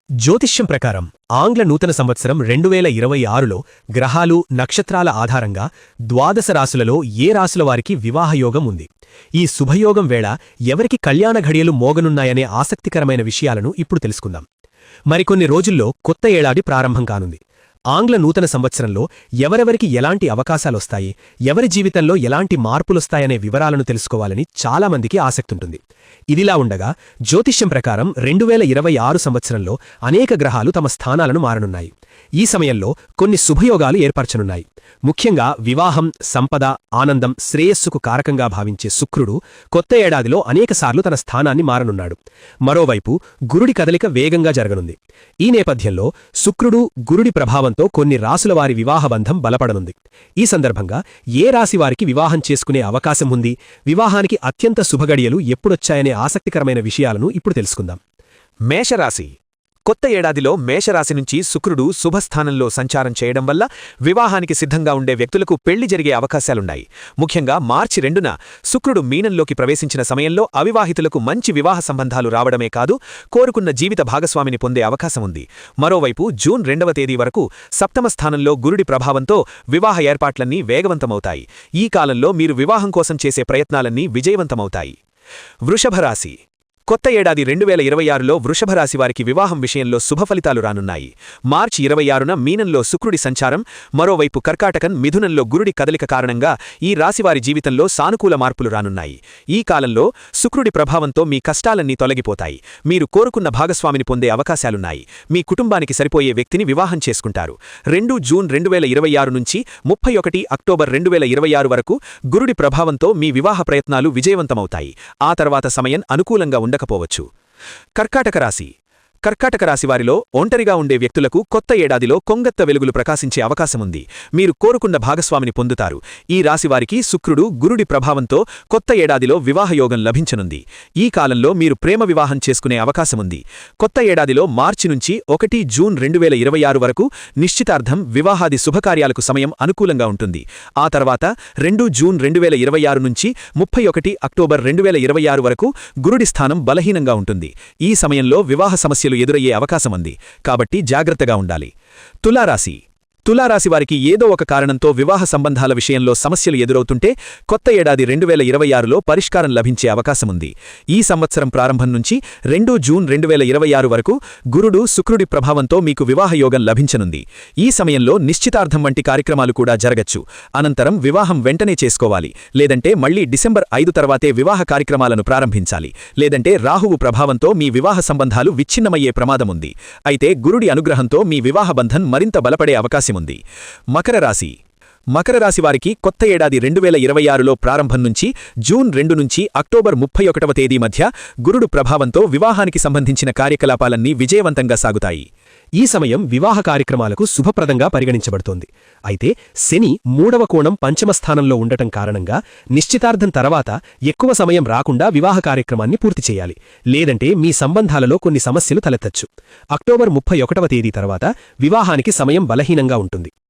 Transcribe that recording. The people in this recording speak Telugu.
జ్యోతిష్యం ప్రకారం ఆంగ్ల నూతన సంవత్సరం 2026లో గ్రహాలు నక్షత్రాల ఆధారంగా ద్వాదశ రాశులలో ఏ రాశుల వారికి వివాహయోగం ఉంది. ఈ శుభయోగం వేళ ఎవరికి కళ్యాణ ఘడియలు మోగనున్నాయనే ఆసక్తికరమైన విషయాలను ఇప్పుడు తెలుసుకుందాం. మరికొన్ని రోజుల్లో కొత్త ఏడాది ప్రారంభం కానుంది. ఆంగ్ల నూతన సంవత్సరంలో ఎవరెవరికి ఎలాంటి అవకాశాలొస్తాయి, ఎవరి జీవితంలో ఎలాంటి మార్పులొస్తాయనే వివరాలను తెలుసుకోవాలని చాలామందికి ఆసక్తుంటుంది. ఇదిలా ఉండగా జ్యోతిష్యం ప్రకారం 2026 సంవత్సరంలో అనేక గ్రహాలు తమ స్థానాలను మారనున్నాయి. ఈ సమయంలో కొన్ని శుభయోగాలు ఏర్పరచనున్నాయి. ముఖ్యంగా వివాహం, సంపద, ఆనందం, శ్రేయస్సుకు కారకంగా భావించే శుక్రుడు కొత్త ఏడాదిలో అనేకసార్లు తన స్థానాన్ని మారనున్నాడు. మరోవైపు గురుడి కదలిక వేగంగా జరగనుంది. ఈ నేపథ్యంలో శుక్రుడు, గురుడి ప్రభావంతో కొన్ని రాసుల వారి వివాహబంధం బలపడనుంది. ఈ సందర్భంగా ఏ రాశి వారికి వివాహం చేసుకునే అవకాశం ఉంది, వివాహానికి అత్యంత శుభగడియలు ఎప్పుడొచ్చాయనే ఆసక్తికరమైన విషయాలను ఇప్పుడు తెలుసుకుందాం. మేషరాశి. కొత్త ఏడాదిలో మేషరాశి నుంచి శుక్రుడు శుభస్థానంలో సంచారం చేయడం వల్ల వివాహానికి సిద్ధంగా ఉండే వ్యక్తులకు పెళ్లి జరిగే అవకాశాలున్నాయి. ముఖ్యంగా మార్చి 2న శుక్రుడు మీనంలోకి ప్రవేశించిన సమయంలో అవివాహితులకు మంచి వివాహ సంబంధాలు రావడమే కాదు, కోరుకున్న జీవిత భాగస్వామిని పొందే అవకాశముంది. మరోవైపు జూన్ 2వ తేదీ వరకు సప్తమ స్థానంలో గురుడి ప్రభావంతో వివాహ ఏర్పాట్లన్నీ వేగవంతమవుతాయి. ఈ కాలంలో మీరు వివాహం కోసం చేసే ప్రయత్నాలన్నీ విజయవంతమవుతాయి. వృషభరాశి. కొత్త ఏడాది 2026లో వృషభరాశి వారికి వివాహం విషయంలో శుభఫలితాలు రానున్నాయి. మార్చి 26న మీనంలో శుక్రుడి సంచారం, మరోవైపు కర్కాటకం, మిథునంలో గురుడి కదలిక కారణంగా ఈ రాశివారి జీవితంలో సానుకూల మార్పులు రానున్నాయి. ఈ కాలంలో శుక్రుడి ప్రభావంతో మీ కష్టాలన్నీ తొలగిపోతాయి. మీరు కోరుకున్న భాగస్వామిని పొందే అవకాశాలున్నాయి. మీ కుటుంబానికి సరిపోయే వ్యక్తిని వివాహం చేసుకుంటారు. 2 జూన్ 2026 నుంచి 31 అక్టోబర్ 2026 వరకు గురుడి ప్రభావంతో మీ వివాహ ప్రయత్నాలు విజయవంతమవుతాయి. ఆ తర్వాత సమయం అనుకూలంగా ఉండకపోవచ్చు. కర్కాటక రాశి. కర్కాటక రాశివారిలో ఒంటరిగా ఉండే వ్యక్తులకు కొత్త ఏడాదిలో కొంగత్త వెలుగులు ప్రకాశించే అవకాశముంది. మీరు కోరుకున్న భాగస్వామిని పొందుతారు. ఈ రాశివారికి శుక్రుడు, గురుడి ప్రభావంతో కొత్త ఏడాదిలో వివాహయోగం లభించనుంది. ఈ కాలంలో మీరు ప్రేమ వివాహం చేసుకునే అవకాశముంది. కొత్త ఏడాదిలో మార్చి నుంచి 1 జూన్ 2026 వరకు నిశ్చితార్థం, వివాహాది శుభకార్యాలకు సమయం అనుకూలంగా ఉంటుంది. ఆ తర్వాత 2 జూన్ 2026 నుంచి 31 అక్టోబర్ 2026 వరకు గురుడి స్థానం బలహీనంగా ఉంటుంది. ఈ సమయంలో వివాహ సమస్యలు ఎదురయ్యే అవకాశముంది. కాబట్టి జాగ్రత్తగా ఉండాలి. తులారాశి. తులారాశి వారికి ఏదో ఒక కారణంతో వివాహ సంబంధాల విషయంలో సమస్యలు ఎదురవుతుంటే కొత్త ఏడాది 2026లో పరిష్కారం లభించే అవకాశముంది. ఈ సంవత్సరం ప్రారంభం నుంచి 2 జూన్ 2026 వరకు గురుడు, శుక్రుడి ప్రభావంతో మీకు వివాహయోగం లభించనుంది. ఈ సమయంలో నిశ్చితార్థం వంటి కార్యక్రమాలు కూడా జరగచ్చు. అనంతరం వివాహం వెంటనే చేసుకోవాలి. లేదంటే మళ్లీ డిసెంబర్ 5 తర్వాతే వివాహ కార్యక్రమాలను ప్రారంభించాలి. లేదంటే రాహువు ప్రభావంతో మీ వివాహ సంబంధాలు విచ్ఛిన్నమయ్యే ప్రమాదముంది. అయితే గురుడి అనుగ్రహంతో మీ వివాహ బంధం మరింత బలపడే అవకాశం. మకర రాశి. మకర రాశి వారికి కొత్త ఏడాది 2026లో ప్రారంభం నుంచి జూన్ 2 నుంచి అక్టోబర్ 31వ తేదీ మధ్య గురుడు ప్రభావంతో వివాహానికి సంబంధించిన కార్యకలాపాలన్నీ విజయవంతంగా సాగుతాయి. ఈ సమయం వివాహ కార్యక్రమాలకు శుభప్రదంగా పరిగణించబడుతోంది. అయితే శని 3వ కోణం పంచమ స్థానంలో ఉండటం కారణంగా నిశ్చితార్థం తర్వాత ఎక్కువ సమయం రాకుండా వివాహ కార్యక్రమాన్ని పూర్తి చేయాలి. లేదంటే మీ సంబంధాలలో కొన్ని సమస్యలు తలెత్తచ్చు. అక్టోబర్ 31వ తేదీ తర్వాత వివాహానికి సమయం బలహీనంగా ఉంటుంది.